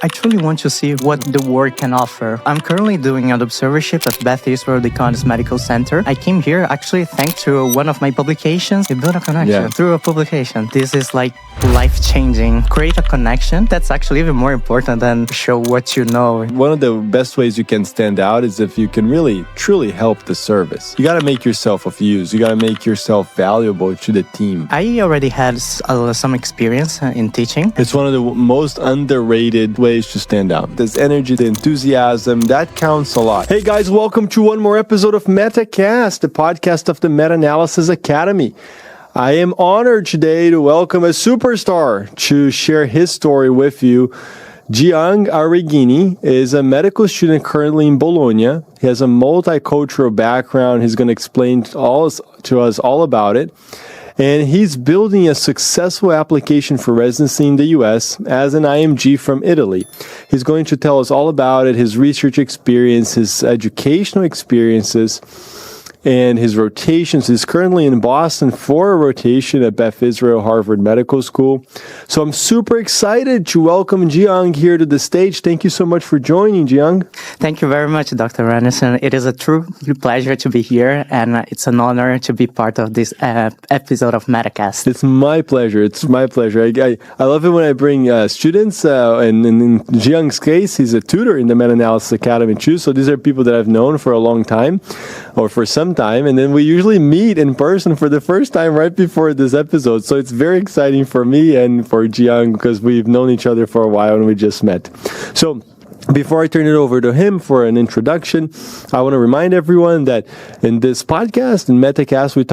I truly want to see what the world can offer. I'm currently doing an observership at Beth Israel Deaconess Medical Center. I came here actually thanks to one of my publications. We built a connection through a publication. This is like life-changing. Create a connection. That's actually even more important than show what you know. One of the best ways you can stand out is if you can really, truly help the service. You got to make yourself of use. You got to make yourself valuable to the team. I already had some experience in teaching. It's one of the most underrated ways to stand out. There's energy, the enthusiasm, that counts a lot. Hey guys, welcome to one more episode of MetaCast, the podcast of the Meta-Analysis Academy. I am honored today to welcome a superstar to share his story with you. Giang Arrighini is a medical student currently in Bologna. He has a multicultural background. He's going to explain to us all about it. And he's building a successful application for residency in the US as an IMG from Italy. He's going to tell us all about it, his research experience, his educational experiences, and his rotations. He's currently in Boston for a rotation at Beth Israel Harvard Medical School. So I'm super excited to welcome Giang here to the stage. Thank you so much for joining, Giang. Thank you very much, Dr. Randerson. It is a true pleasure to be here, and it's an honor to be part of this episode of MetaCast. It's my pleasure. It's my pleasure. I love it when I bring students, and in Giang's case, he's a tutor in the Meta-Analysis Academy too. So these are people that I've known for a long time, or for some time, and then we usually meet in person for the first time right before this episode. So it's very exciting for me and for Giang because we've known each other for a while and we just met. So before I turn it over to him for an introduction, I want to remind everyone that in this podcast, in MetaCast, we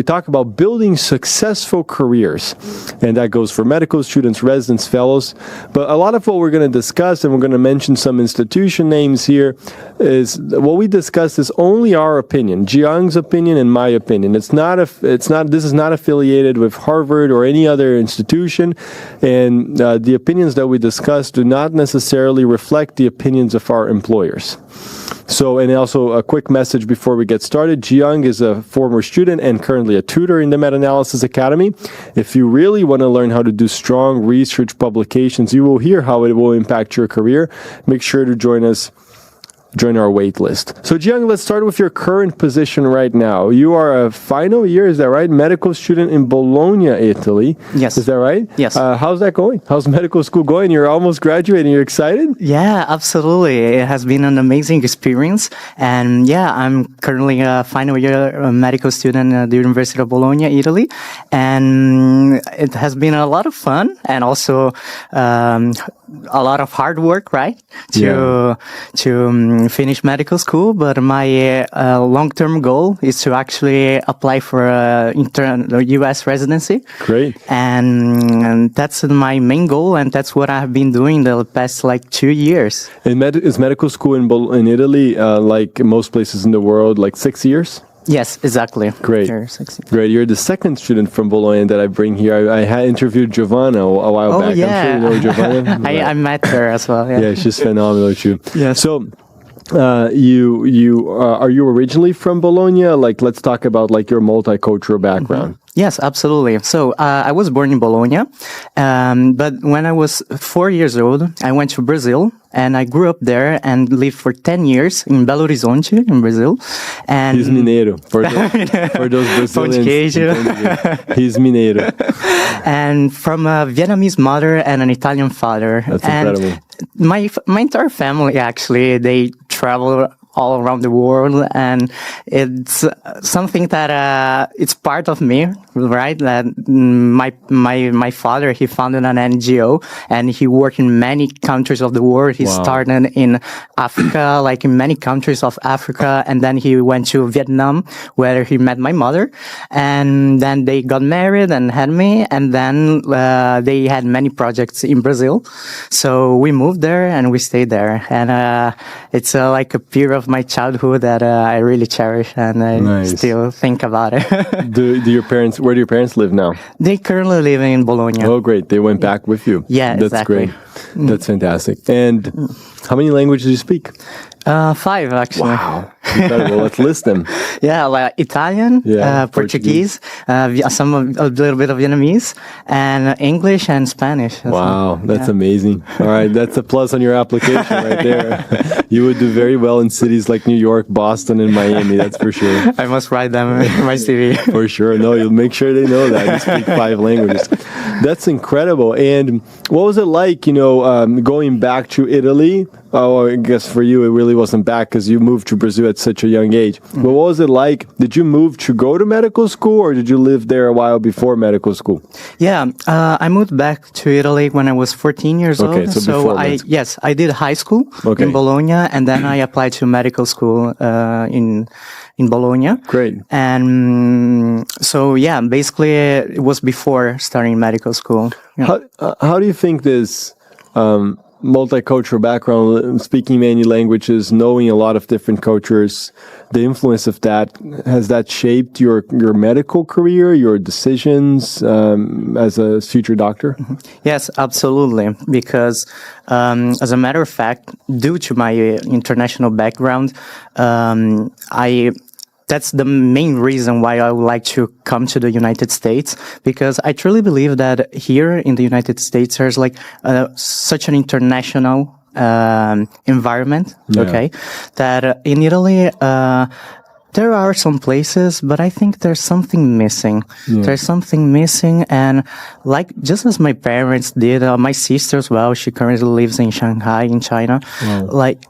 talk about building successful careers. And that goes for medical students, residents, fellows. But a lot of what we're going to discuss, and we're going to mention some institution names here, is what we discuss is only our opinion, Giang's opinion and my opinion. This is not affiliated with Harvard or any other institution. And the opinions that we discuss do not necessarily reflect the opinions of our employers. So, and also a quick message before we get started. Giang is a former student and currently a tutor in the Meta-Analysis Academy. If you really want to learn how to do strong research publications, you will hear how it will impact your career. Make sure to join our wait list. So Giang, let's start with your current position right now. You are a final year, is that right? Medical student in Bologna, Italy. Yes. Is that right? Yes. How's that going? How's medical school going? You're almost graduating. You're excited? Yeah, absolutely. It has been an amazing experience. And yeah, I'm currently a final year medical student at the University of Bologna, Italy. And it has been a lot of fun and also a lot of hard work, right? To finish medical school. But my long-term goal is to actually apply for U.S. residency. Great. And that's my main goal, and that's what I've been doing the past 2 years. And is medical school in Italy, like most places in the world, 6 years? Yes, exactly. Great. Great. You're the second student from Bologna that I bring here. I had interviewed Giovanna a while back. Yeah. I'm sure you know Giovanna. I met her as well. Yeah, she's phenomenal too. Yeah. So, are you originally from Bologna? Let's talk about your multicultural background. Mm-hmm. Yes, absolutely. So I was born in Bologna, but when I was 4 years old, I went to Brazil, and I grew up there and lived for 10 years in Belo Horizonte, in Brazil. And he's mineiro, for those Brazilians. He's mineiro. And from a Vietnamese mother and an Italian father. That's incredible. My entire family, actually, they travel all around the world, and it's something that it's part of me, right? That my father, he founded an NGO, and he worked in many countries of the world. He started in Africa, in many countries of Africa, and then he went to Vietnam, where he met my mother, and then they got married and had me, and then they had many projects in Brazil. So we moved there and we stayed there, and it's a period of my childhood that I really cherish, and I still think about it. Where do your parents live now? They currently live in Bologna. Oh, great. They went back with you. Yeah, That's exactly. Great. That's fantastic. And how many languages do you speak? 5, actually. Wow. Incredible. Let's list them. Yeah, like Italian, Yeah, Portuguese, a little bit of Vietnamese, and English and Spanish. Wow, that's amazing. All right, that's a plus on your application right there. You would do very well in cities like New York, Boston, and Miami, that's for sure. I must write them in my CV. For sure. No, you'll make sure they know that. You speak 5 languages. That's incredible. And what was it like, going back to Italy? Oh, I guess for you, it really wasn't back because you moved to Brazil at such a young age. But what was it like? Did you move to go to medical school, or did you live there a while before medical school? Yeah, I moved back to Italy when I was 14 years old. So I did high school in Bologna, and then I applied to medical school in Bologna. Great. And so, yeah, basically it was before starting medical school. Yeah. How do you think this multicultural background, speaking many languages, knowing a lot of different cultures, the influence of that, has that shaped your medical career, your decisions as a future doctor? Yes, absolutely. Because as a matter of fact, due to my international background, that's the main reason why I would like to come to the United States, because I truly believe that here in the United States, there's like such an international environment, that in Italy, there are some places, but I think there's something missing. Yeah. There's something missing, and like just as my parents did, my sister as well, she currently lives in Shanghai in China. Wow. Like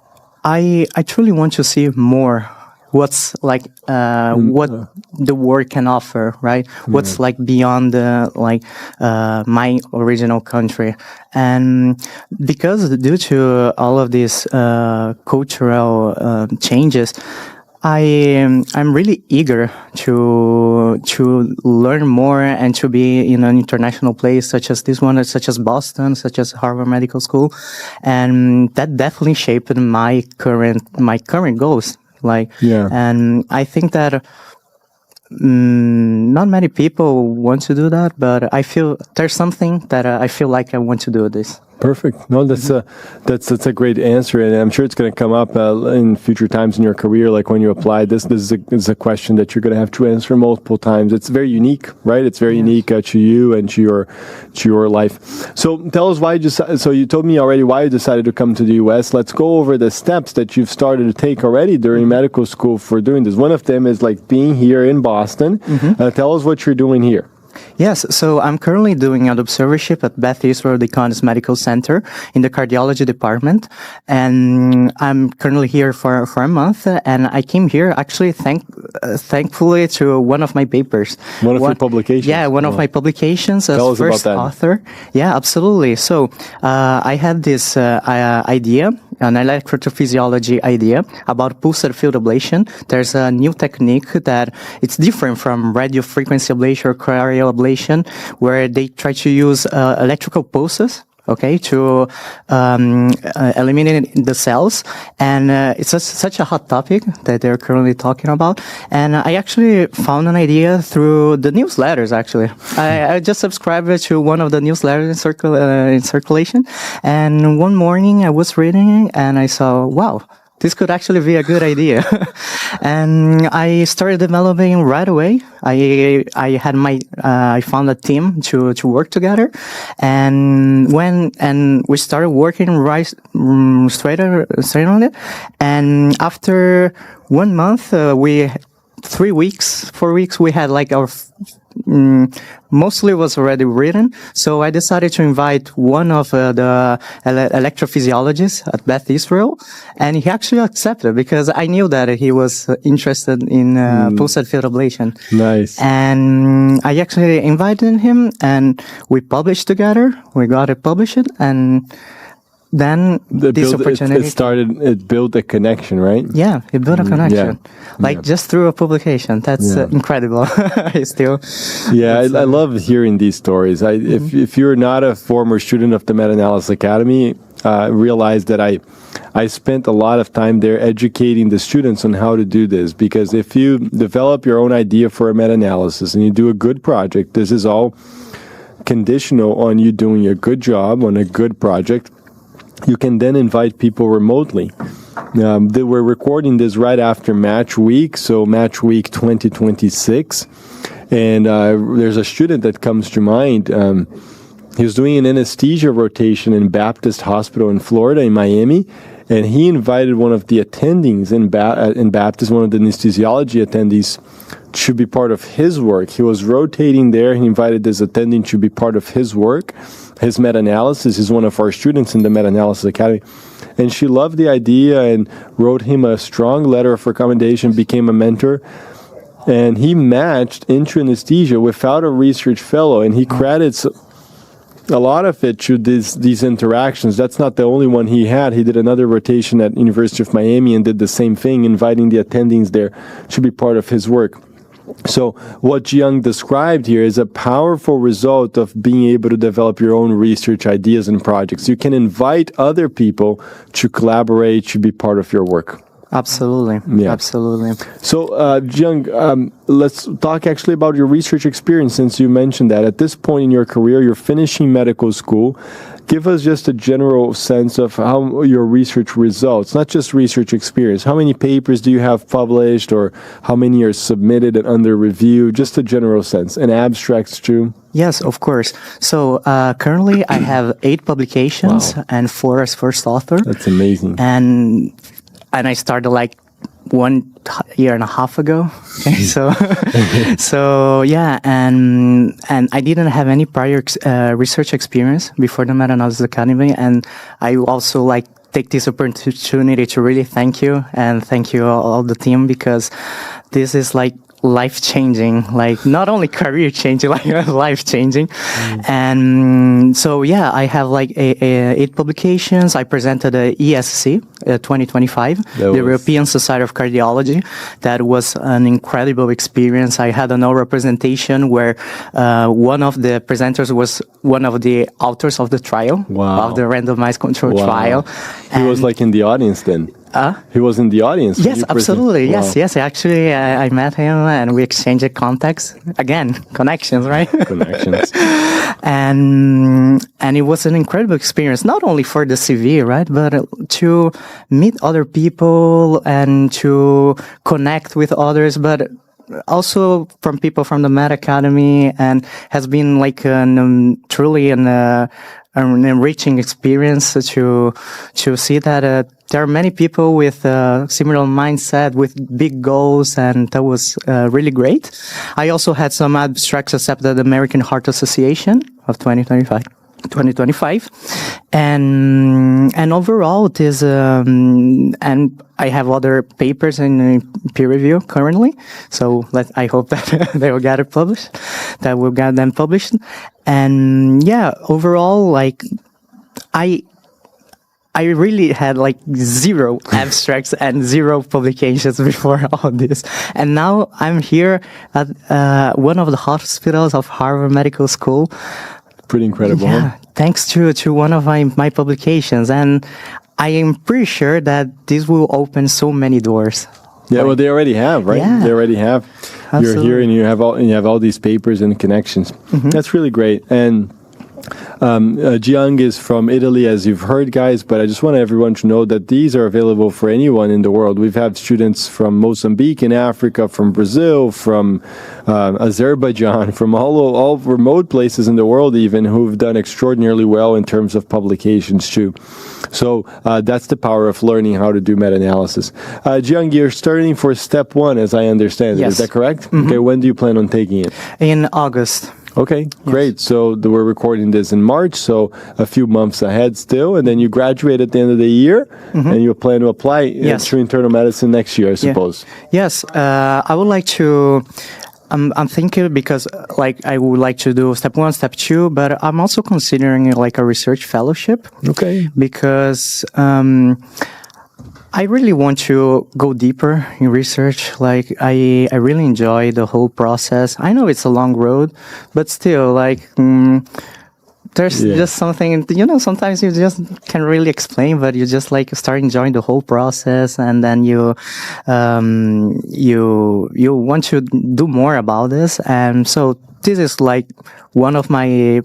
I truly want to see more what's like what the world can offer, right? What's like beyond my original country. And because due to all of these cultural changes, I'm really eager to learn more and to be in an international place such as this one, such as Boston, such as Harvard Medical School, and that definitely shaped my current goals. And I think that not many people want to do that, but I feel there's something that I feel like I want to do this. Perfect. No, that's a great answer, and I'm sure it's going to come up in future times in your career. Like when you apply, this is a question that you're going to have to answer multiple times. It's very unique, right? It's very unique to you and to your life. So tell us why. So you told me already why you decided to come to the U.S. Let's go over the steps that you've started to take already during medical school for doing this. One of them is like being here in Boston. Tell us what you're doing here. Yes, so I'm currently doing an observership at Beth Israel Deaconess Medical Center in the cardiology department, and I'm currently here for a month, and I came here actually thankfully to one of my papers. One of your publications? Yeah, one of my publications as first author. Yeah, absolutely. So I had this idea, an electrophysiology idea about pulsar field ablation. There's a new technique that it's different from radio frequency ablation or cryo ablation, where they try to use electrical pulses, to eliminate the cells. And it's such a hot topic that they're currently talking about. And I actually found an idea through the newsletters, actually. I just subscribed to one of the newsletters in circulation. And one morning I was reading it and I saw, wow, this could actually be a good idea. And I started developing right away. I found a team to work together. And we started working straight on it. And after 1 month, 4 weeks, we had like our, mostly was already written. So I decided to invite one of the electrophysiologists at Beth Israel, and he actually accepted because I knew that he was interested in pulsar field ablation. Nice. And I actually invited him, and we published together. We got it published, and then this opportunity it built a connection, right? Yeah, it built a connection. Just through a publication. That's incredible. I love hearing these stories. If you're not a former student of the Meta-Analysis Academy, realize that I spent a lot of time there educating the students on how to do this, because if you develop your own idea for a meta-analysis and you do a good project, this is all conditional on you doing a good job on a good project. You can then invite people remotely We're recording this right after match week, so match week 2026. And there's a student that comes to mind. He was doing an anesthesia rotation in Baptist Hospital in Florida, in Miami. And he invited one of the attendings in Baptist, one of the anesthesiology attendees, to be part of his work. He was rotating there. He invited this attending to be part of his work, his meta-analysis. He's one of our students in the Meta-Analysis Academy. And she loved the idea and wrote him a strong letter of recommendation, became a mentor. And he matched into anesthesia without a research fellow. And he credits a lot of it to these interactions. That's not the only one he had. He did another rotation at University of Miami and did the same thing, inviting the attendings there to be part of his work. So what Giang described here is a powerful result of being able to develop your own research ideas and projects. You can invite other people to collaborate, to be part of your work. Absolutely. Yeah. Absolutely. So, Giang, let's talk actually about your research experience, since you mentioned that. At this point in your career, you're finishing medical school. Give us just a general sense of how your research results, not just research experience. How many papers do you have published, or how many are submitted and under review? Just a general sense. And abstracts too? Yes, of course. So currently I have 8 publications and 4 as first author. That's amazing. And I started like 1.5 years ago. Okay, so yeah, and I didn't have any prior research experience before the Meta-Analysis Academy, and I also like take this opportunity to really thank you and thank you all the team, because this is like life-changing, like not only career-changing, like life-changing. And so, yeah, I have like 8 publications. I presented a ESC 2025, the European Society of Cardiology. That was an incredible experience. I had an oral representation where one of the presenters was one of the authors of the trial, of the randomized control trial. He was like in the audience then? He was in the audience. Yes, absolutely. Yes. Actually, I met him and we exchanged contacts. Again, connections, right? Connections. and it was an incredible experience, not only for the CV, right, but to meet other people and to connect with others, but also from people from the Meta Academy, and has been like truly an enriching experience to see that there are many people with a similar mindset, with big goals, and that was really great. I also had some abstracts accepted at the American Heart Association of 2025, and overall it is and I have other papers in peer review currently, so I hope that they will get it published, that will get them published. And yeah, overall, like I really had like 0 abstracts and 0 publications before all this. And now I'm here at one of the hospitals of Harvard Medical School. Pretty incredible. Yeah, huh? Thanks to one of my publications. And I am pretty sure that this will open so many doors. Yeah, well, they already have, right? Yeah. They already have. Absolutely. You're here and you have all these papers and connections. Mm-hmm. That's really great. And Giang is from Italy, as you've heard, guys, but I just want everyone to know that these are available for anyone in the world. We've had students from Mozambique in Africa, from Brazil, from Azerbaijan, from all remote places in the world even, who've done extraordinarily well in terms of publications too. So that's the power of learning how to do meta-analysis. Giang, you're starting for step 1, as I understand it. Yes. Is that correct? Mm-hmm. Okay, when do you plan on taking it? In August. Okay, great. Yes. So we're recording this in March, so a few months ahead still, and then you graduate at the end of the year, and you plan to apply to internal medicine next year, I suppose. Yes, I would like to. I'm thinking, because like I would like to do step 1, step 2, but I'm also considering like a research fellowship. Okay. Because I really want to go deeper in research. Like I really enjoy the whole process. I know it's a long road, but still, like there's just something, sometimes you just can't really explain, but you just like start enjoying the whole process, and then you want to do more about this. And so this is like one of my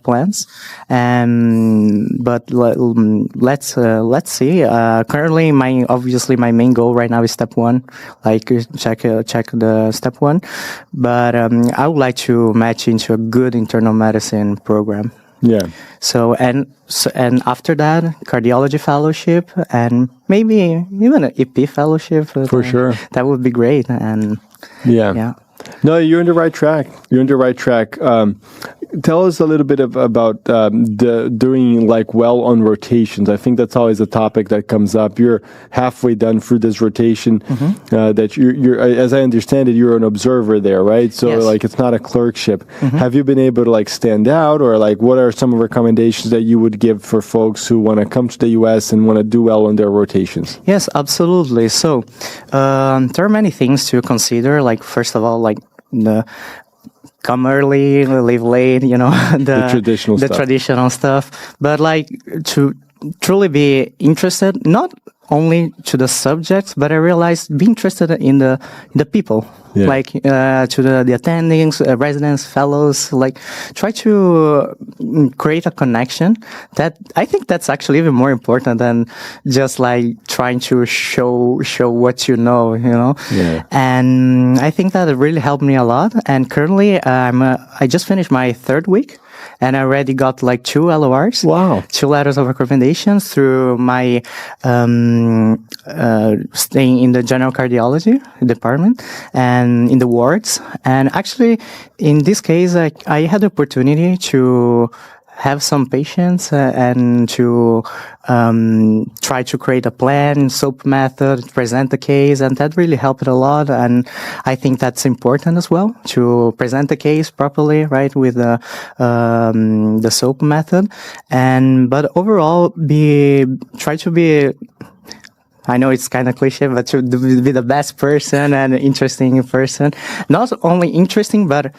plans, but let's see. Currently, obviously my main goal right now is step one, like check the step one, but I would like to match into a good internal medicine program. Yeah. So and after that, cardiology fellowship and maybe even an EP fellowship. For sure. That would be great. And yeah. No, you're on the right track. Tell us a little bit about doing like well on rotations. I think that's always a topic that comes up. You're halfway done through this rotation. That you're, as I understand it, you're an observer there, right? So yes. like it's not a clerkship. Have you been able to like stand out, or like what are some recommendations that you would give for folks who want to come to the U.S. and want to do well on their rotations? Yes, absolutely. So there are many things to consider. Like first of all, like the come early, leave late, the traditional stuff. But like to truly be interested, not only to the subjects, but I realized be interested in the people, like to the attendings, residents, fellows, like try to create a connection. That I think that's actually even more important than just like trying to show what you know. Yeah. And I think that it really helped me a lot. And currently, I just finished my third week. And I already got like 2 LORs. Wow. 2 letters of recommendations through my staying in the general cardiology department and in the wards. And actually, in this case, I had the opportunity to have some patience and to try to create a plan, SOAP method, present the case, and that really helped a lot. And I think that's important as well, to present the case properly, right, with the SOAP method. But overall, try to be, I know it's kind of cliche, but to be the best person and interesting person. Not only interesting, but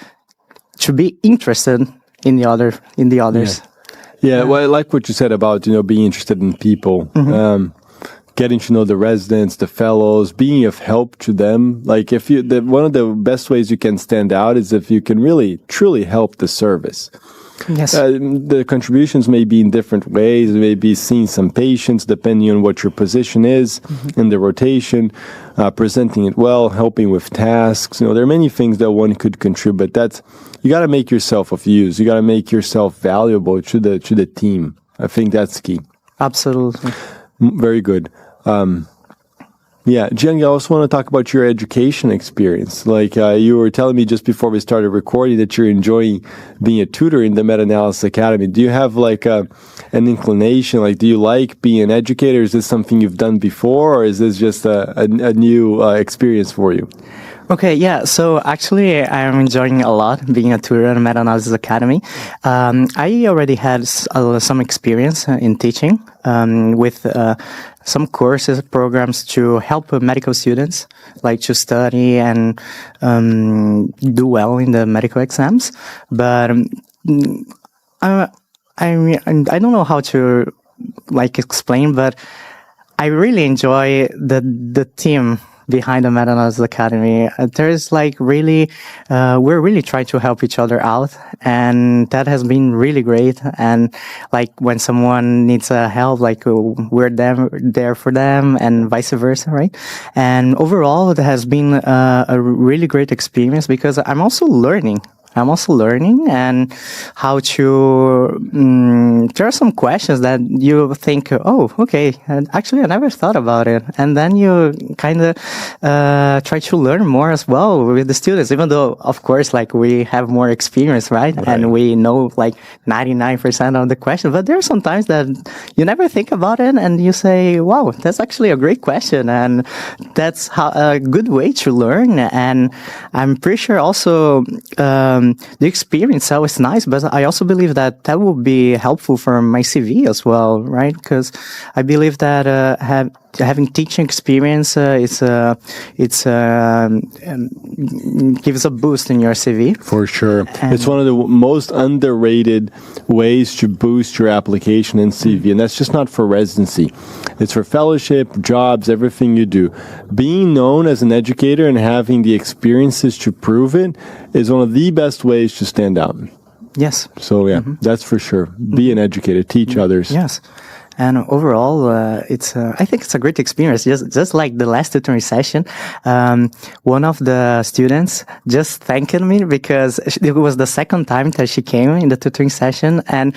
to be interested in the others. Yeah. Well, I like what you said about being interested in people, getting to know the residents, the fellows, being of help to them. Like one of the best ways you can stand out is if you can really truly help the service. Yes. The contributions may be in different ways. Maybe seeing some patients, depending on what your position is in the rotation, presenting it well, helping with tasks. There are many things that one could contribute. You got to make yourself of use. You got to make yourself valuable to the team. I think that's key. Absolutely. Very good. Giang, I also want to talk about your education experience. Like you were telling me just before we started recording that you're enjoying being a tutor in the Meta-Analysis Academy. Do you have like an inclination? Like, do you like being an educator? Is this something you've done before, or is this just a new experience for you? Okay, yeah. So actually, I'm enjoying a lot being a tutor at Meta-Analysis Academy. I already had some experience in teaching with some courses, programs to help medical students, like to study and do well in the medical exams. But I don't know how to like explain, but I really enjoy the team behind the Meta-Analysis Academy. There's like really, we're really trying to help each other out, and that has been really great. And like when someone needs help, like we're there for them, and vice versa, right? And overall, it has been a really great experience because I'm also learning and how to, there are some questions that you think, oh, okay, actually I never thought about it. And then you kind of try to learn more as well with the students, even though, of course, like we have more experience, right? And we know like 99% of the questions, but there are some times that you never think about it and you say, wow, that's actually a great question. And that's a good way to learn. And I'm pretty sure also, the experience itself is nice, but I also believe that will be helpful for my CV as well, right? Because I believe that having teaching experience gives a boost in your CV. For sure. It's one of the most underrated ways to boost your application in CV, and that's just not for residency. It's for fellowship, jobs, everything you do. Being known as an educator and having the experiences to prove it is one of the best ways to stand out. Yes. So yeah, that's for sure. Be an educator, teach others. Yes. And overall, I think it's a great experience. Just like the last tutoring session, one of the students just thanked me because it was the second time that she came in the tutoring session, and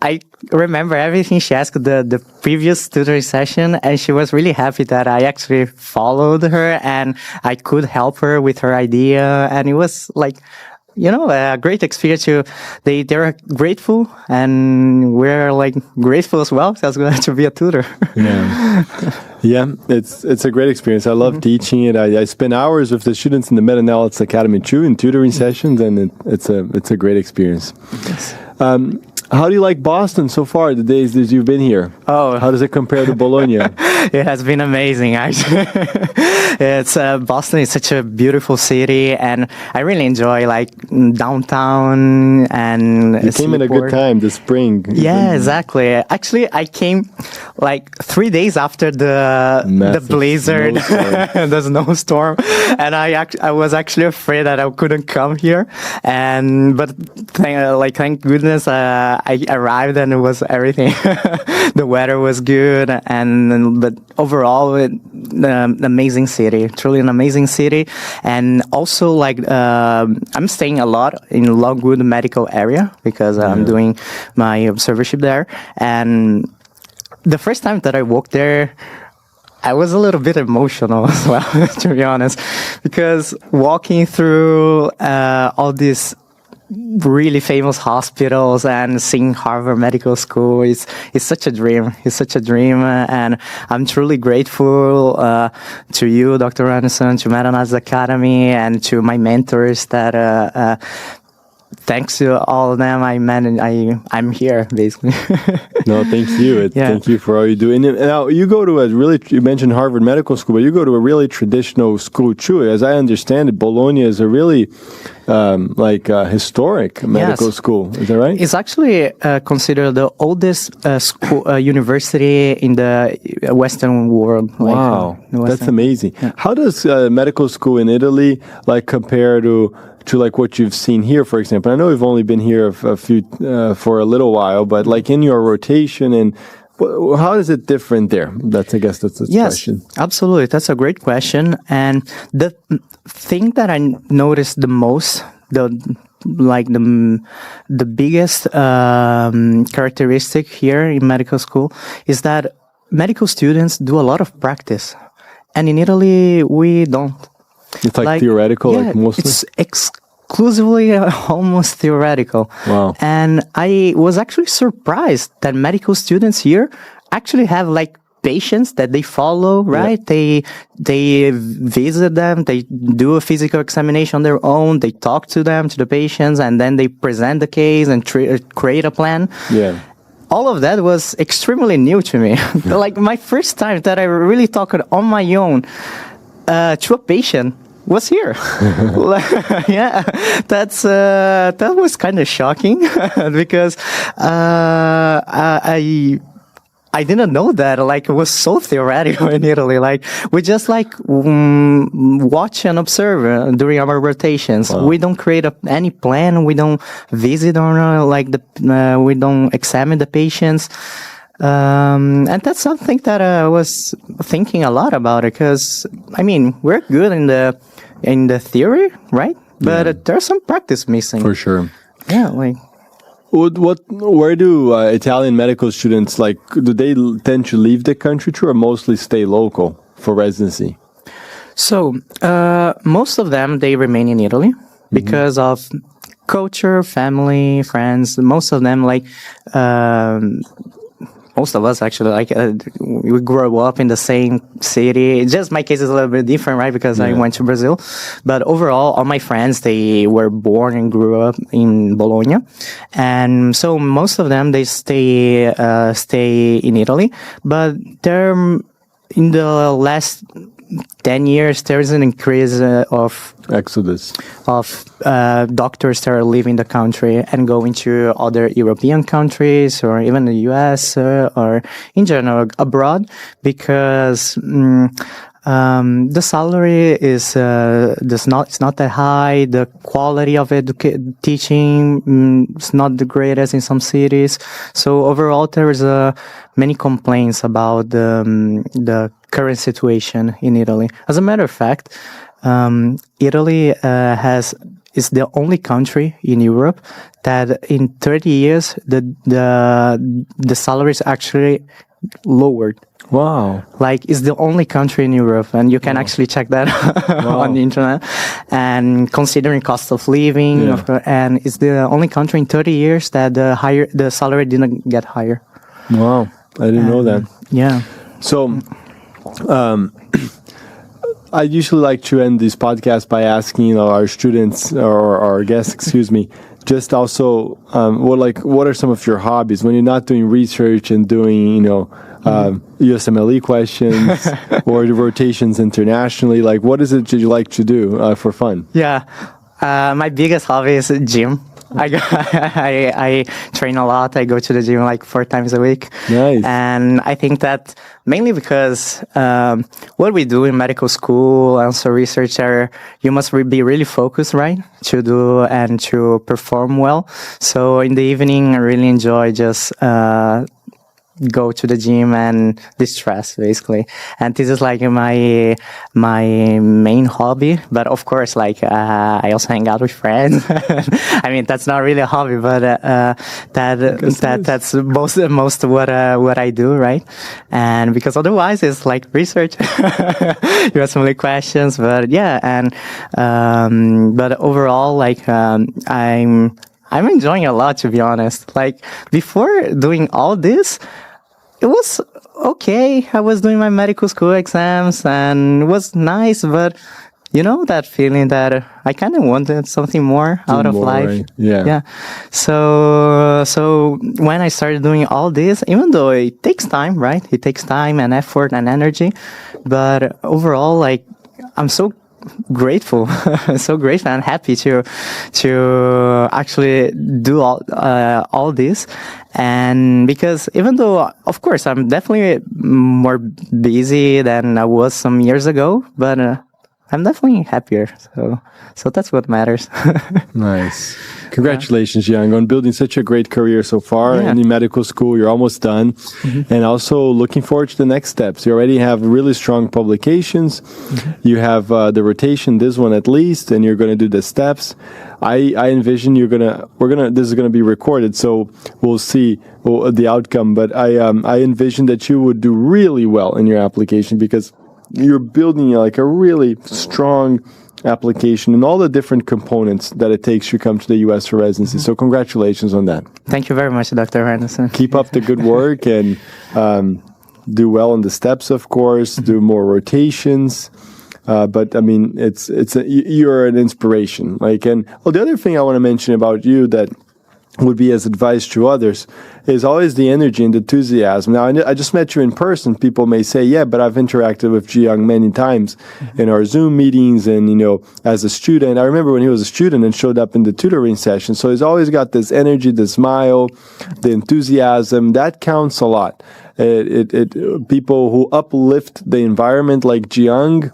I remember everything she asked the previous tutoring session, and she was really happy that I actually followed her and I could help her with her idea, and it was like, a great experience. They're grateful, and we're like grateful as well. So I was going to be a tutor. Yeah, yeah, it's a great experience. I love teaching it. I spend hours with the students in the Meta-Analysis Academy too in tutoring sessions, and it's a great experience. Yes. How do you like Boston so far, the days that you've been here? Oh, how does it compare to Bologna? It has been amazing, actually. Boston is such a beautiful city, and I really enjoy like downtown and. You came in a good time, the spring. Yeah, exactly. Actually, I came like 3 days after the blizzard, the snowstorm, and I was actually afraid that I couldn't come here, but thank goodness. I arrived and it was everything. The weather was good, but overall, amazing city. Truly an amazing city, and also like I'm staying a lot in Longwood Medical area because I'm doing my observership there. And the first time that I walked there, I was a little bit emotional as well, to be honest, because walking through all these really famous hospitals and seeing Harvard Medical School is such a dream. It's such a dream, and I'm truly grateful to you, Dr. Anderson, to Meta-Analysis Academy, and to my mentors that thanks to all of them, I'm here, basically. No, thank you. Thank you for all you do. And now, you go to you mentioned Harvard Medical School, but you go to a really traditional school, too. As I understand it, Bologna is a really historic medical school. Is that right? It's actually considered the oldest university in the Western world. Wow, that's amazing. Yeah. How does medical school in Italy compare to like what you've seen here, for example? I know you've only been here for a little while, but like in your rotation, and how is it different there? I guess that's the question. Yes, absolutely. That's a great question. And the thing that I noticed the most, the biggest characteristic here in medical school is that medical students do a lot of practice, and in Italy we don't. It's like theoretical, mostly? It's exclusively almost theoretical. Wow. And I was actually surprised that medical students here actually have patients that they follow, right? Yeah. They visit them, they do a physical examination on their own, they talk to the patients, and then they present the case and create a plan. Yeah. All of that was extremely new to me. My first time that I really talked on my own to a patient was here. Yeah, that was kind of shocking because I didn't know that it was so theoretical in Italy. We just watch and observe during our rotations. Wow. We don't create any plan. We don't visit or we don't examine the patients. And that's something that I was thinking a lot about it, because we're good in the theory, right? But there's some practice missing. For sure. Yeah, where do Italian medical students do they tend to leave the country or mostly stay local for residency? So most of them, they remain in Italy because of culture, family, friends. Most of them most of us actually we grew up in the same city. Just my case is a little bit different, right? Because I went to Brazil, but overall, all my friends, they were born and grew up in Bologna, and so most of them, they stay in Italy. But they're in the last 10 years, there's an increase of Exodus. Doctors that are leaving the country and going to other European countries or even the US or in general abroad, because the salary is it's not that high. The quality of teaching is not the greatest in some cities. So overall, there is many complaints about the current situation in Italy. As a matter of fact, Italy is the only country in Europe that in 30 years the salary is actually lowered. Wow. Like, it's the only country in Europe, and you can actually check that on the internet. And considering cost of living, and it's the only country in 30 years that the salary didn't get higher. Wow. I didn't know that. Yeah. So, I usually like to end this podcast by asking, our students or our guests, just also, what are some of your hobbies when you're not doing research and doing, USMLE questions or the rotations internationally? Like, what is it that you like to do for fun? Yeah. My biggest hobby is gym. I train a lot. I go to the gym like 4 times a week. Nice. And I think that mainly because what we do in medical school and so research area, you must be really focused, right, to do and to perform well. So in the evening, I really enjoy just go to the gym and distress, basically. And this is like my main hobby. But of course, like I also hang out with friends. I mean, that's not really a hobby, but that's most of what I do, right? And because otherwise it's like research. You have so many questions, but yeah, and but overall, like I'm enjoying a lot, to be honest. Like, before doing all this, it was okay. I was doing my medical school exams and it was nice, but you know that feeling that I kind of wanted something more out of life. Right? Yeah. So when I started doing all this, even though it takes time, right? It takes time and effort and energy, but overall, like, I'm so grateful, so grateful and happy to actually do all this. And because even though, of course, I'm definitely more busy than I was some years ago, but I'm definitely happier. So that's what matters. Nice. Congratulations, Giang, on building such a great career so far. Yeah. And in medical school, you're almost done. Mm-hmm. And also looking forward to the next steps. You already have really strong publications. Mm-hmm. You have the rotation, this one at least, and you're going to do the steps. I envision this is going to be recorded, so we'll see the outcome. But I envision that you would do really well in your application, because you're building like a really strong application and all the different components that it takes to come to the U.S. for residency. So congratulations on that. Thank you very much, Dr. Henderson. Keep up the good work and do well on the steps, of course, do more rotations. But I mean, you're an inspiration. The other thing I want to mention about you that would be as advice to others is always the energy and enthusiasm. Now, I just met you in person. People may say, yeah, but I've interacted with Giang many times in our Zoom meetings and, as a student. I remember when he was a student and showed up in the tutoring session. So he's always got this energy, the smile, the enthusiasm. That counts a lot. People who uplift the environment like Giang,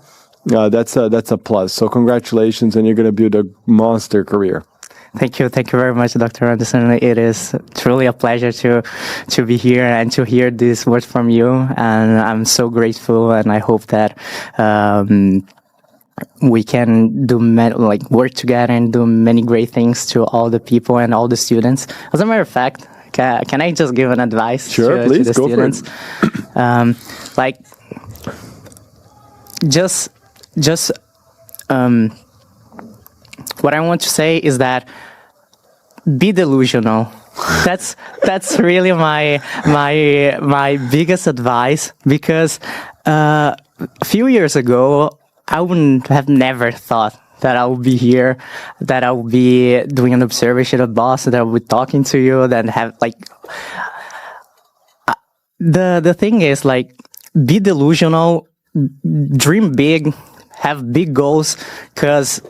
that's a plus. So congratulations, and you're going to build a monster career. Thank you very much, Dr. Anderson. It is truly a pleasure to be here and to hear these words from you. And I'm so grateful, and I hope that we can work together and do many great things to all the people and all the students. As a matter of fact, can I just give an advice to the students? What I want to say is that be delusional. That's really my biggest advice, because a few years ago I wouldn't have never thought that I would be here, that I would be doing an observation at Boston, that I would be talking to you, that have the thing is, be delusional dream big, have big goals, because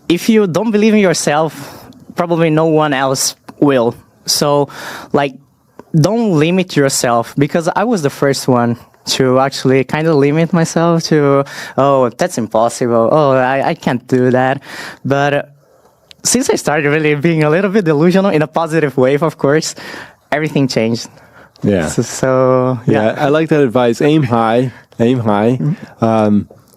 if you don't believe in yourself, probably no one else will. So, like, don't limit yourself, because I was the first one to actually kind of limit myself to, oh, that's impossible. Oh, I can't do that. But since I started really being a little bit delusional in a positive way, of course, everything changed. Yeah. So yeah. I like that advice. Aim high. Aim high.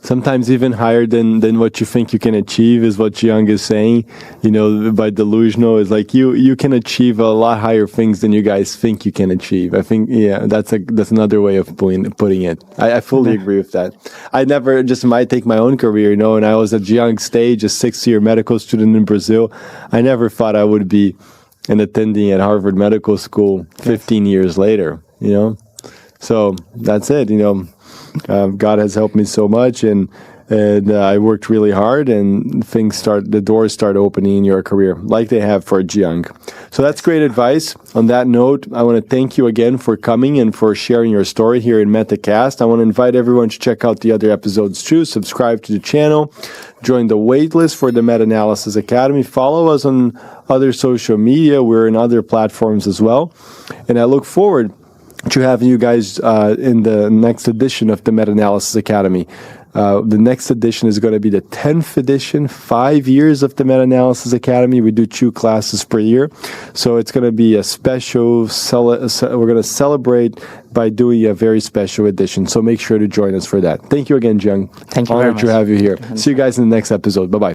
Sometimes even higher than what you think you can achieve is what Giang is saying. You know, by delusional is like you can achieve a lot higher things than you guys think you can achieve. I think, yeah, that's another way of putting it. I fully agree with that. I never just might take my own career, you know, and I was at Giang's stage, a 6-year medical student in Brazil. I never thought I would be an attending at Harvard Medical School 15 years later, you know. So that's it, you know. God has helped me so much, and I worked really hard, and the doors start opening in your career, like they have for Giang. So that's great advice. On that note, I want to thank you again for coming and for sharing your story here in MetaCast. I want to invite everyone to check out the other episodes too. Subscribe to the channel, join the waitlist for the Meta-Analysis Academy, follow us on other social media. We're in other platforms as well, and I look forward to having you guys in the next edition of the Meta-Analysis Academy. The next edition is going to be the 10th edition, 5 years of the Meta-Analysis Academy. We do 2 classes per year. So it's going to be a special, we're going to celebrate by doing a very special edition. So make sure to join us for that. Thank you again, Giang. Thank you very much. Honored to have you here. See you guys in the next episode. Bye-bye.